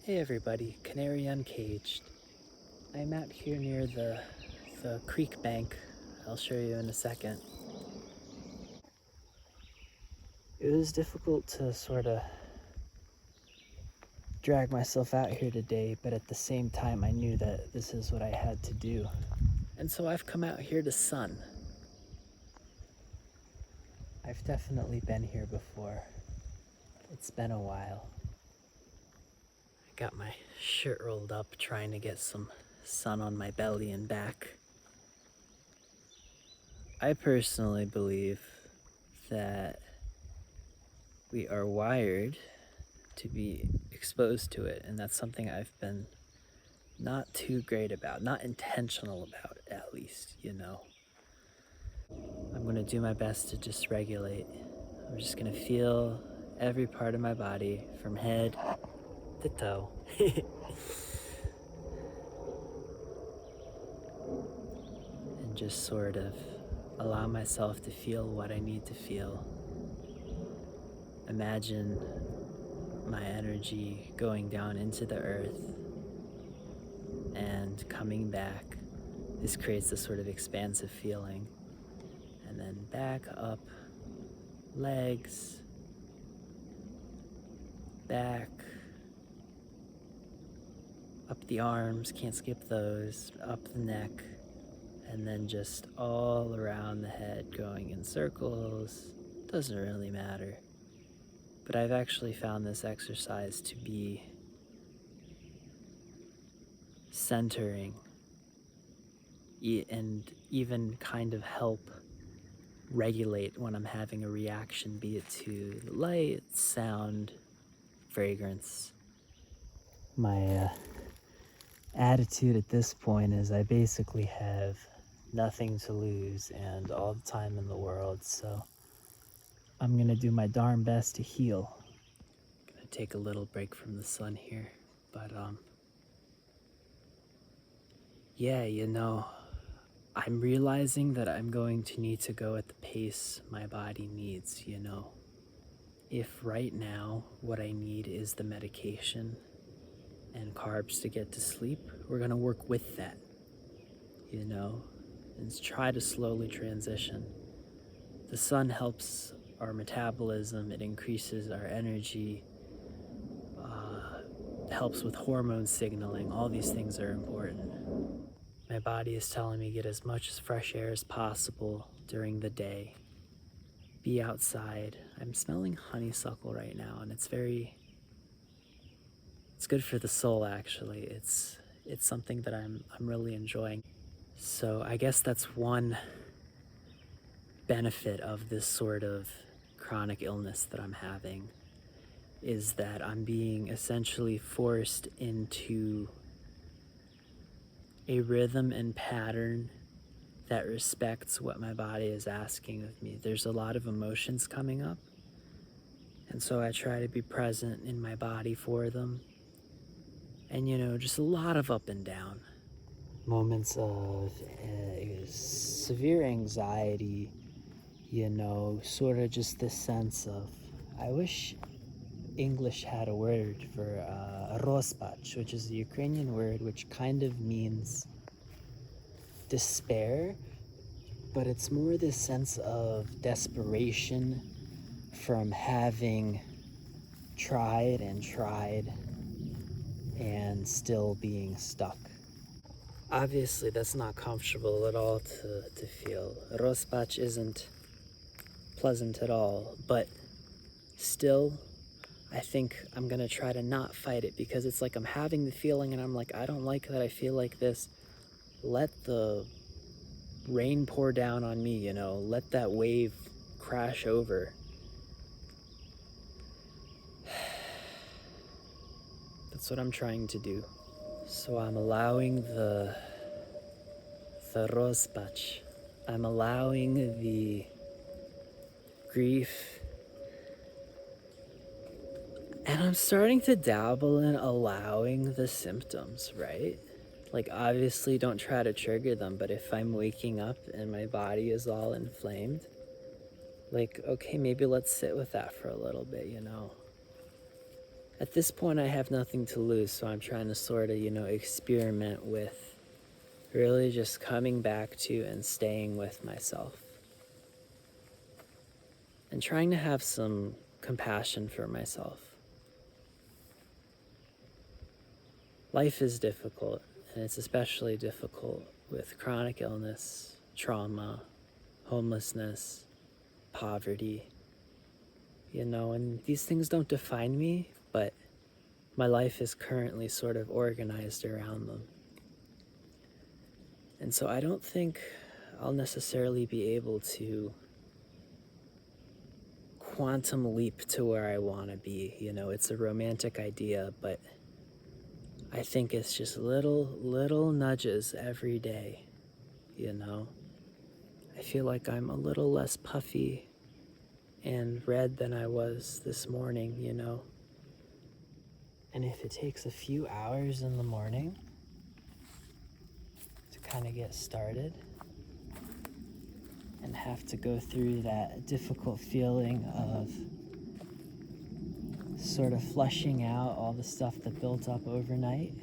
Hey everybody, Canary Uncaged. I'm out here near the creek bank. I'll show you in a second. It was difficult to sort of drag myself out here today, but at the same time I knew that this is what I had to do. And so I've come out here to sun. I've definitely been here before. It's been a while. I got my shirt rolled up trying to get some sun on my belly and back. I personally believe that we are wired to be exposed to it, and that's something I've been not too great about, not intentional about at least, you know. I'm gonna do my best to just regulate. I'm just gonna feel every part of my body from head to toe. And just sort of allow myself to feel what I need to feel. Imagine my energy going down into the earth and coming back. This creates a sort of expansive feeling. And then back up, legs, back, up the arms, can't skip those, up the neck, and then just all around the head going in circles. Doesn't really matter. But I've actually found this exercise to be centering and even kind of help regulate when I'm having a reaction, be it to light, sound, fragrance. My attitude at this point is I basically have nothing to lose and all the time in the world, so I'm gonna do my darn best to heal. Gonna take a little break from the sun here, but yeah, you know, I'm realizing that I'm going to need to go at the pace my body needs, you know. If right now what I need is the medication and carbs to get to sleep, we're gonna work with that, you know, and try to slowly transition. The sun helps our metabolism, it increases our energy, helps with hormone signaling. All these things are important. My body is telling me get as much fresh air as possible during the day. Be outside. I'm smelling honeysuckle right now, and it's good for the soul actually. It's something that I'm really enjoying. So I guess that's one benefit of this sort of chronic illness that I'm having, is that I'm being essentially forced into a rhythm and pattern that respects what my body is asking of me. There's a lot of emotions coming up, and so I try to be present in my body for them. And you know, just a lot of up and down. Moments of severe anxiety, you know, sort of just this sense of, I wish English had a word for rozpacz, which is the Ukrainian word which kind of means despair, but it's more this sense of desperation from having tried and still being stuck. Obviously, that's not comfortable at all to feel. Rozpacz isn't pleasant at all, but still, I think I'm gonna try to not fight it, because it's like I'm having the feeling and I'm like, I don't like that I feel like this. Let the rain pour down on me, you know, let that wave crash over. That's what I'm trying to do. So I'm allowing the rozpacz. I'm allowing the grief. And I'm starting to dabble in allowing the symptoms, right? Like, obviously don't try to trigger them, but if I'm waking up and my body is all inflamed, like, okay, maybe let's sit with that for a little bit, you know? At this point, I have nothing to lose, so I'm trying to sort of, experiment with really just coming back to and staying with myself and trying to have some compassion for myself. Life is difficult, and it's especially difficult with chronic illness, trauma, homelessness, poverty, and these things don't define me, but my life is currently sort of organized around them. And so I don't think I'll necessarily be able to quantum leap to where I want to be. It's a romantic idea, but I think it's just little nudges every day, I feel like I'm a little less puffy and red than I was this morning. And if it takes a few hours in the morning to kind of get started and have to go through that difficult feeling of sort of flushing out all the stuff that built up overnight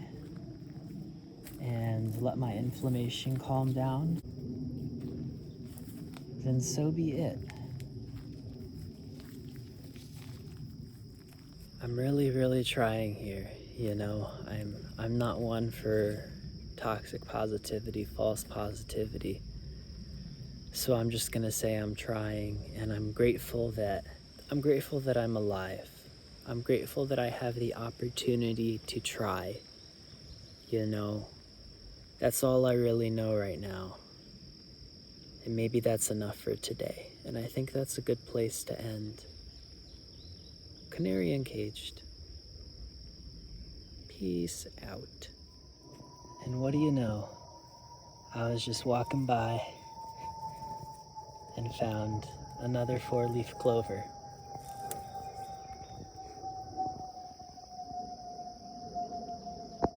and let my inflammation calm down, then so be it. I'm really trying here. I'm not one for toxic positivity, false positivity. So I'm just gonna say I'm trying, and I'm grateful that I'm alive. I'm grateful that I have the opportunity to try. That's all I really know right now. And maybe that's enough for today. And I think that's a good place to end. Canary Uncaged. Peace out. And what do you know? I was just walking by and found another 4-leaf clover.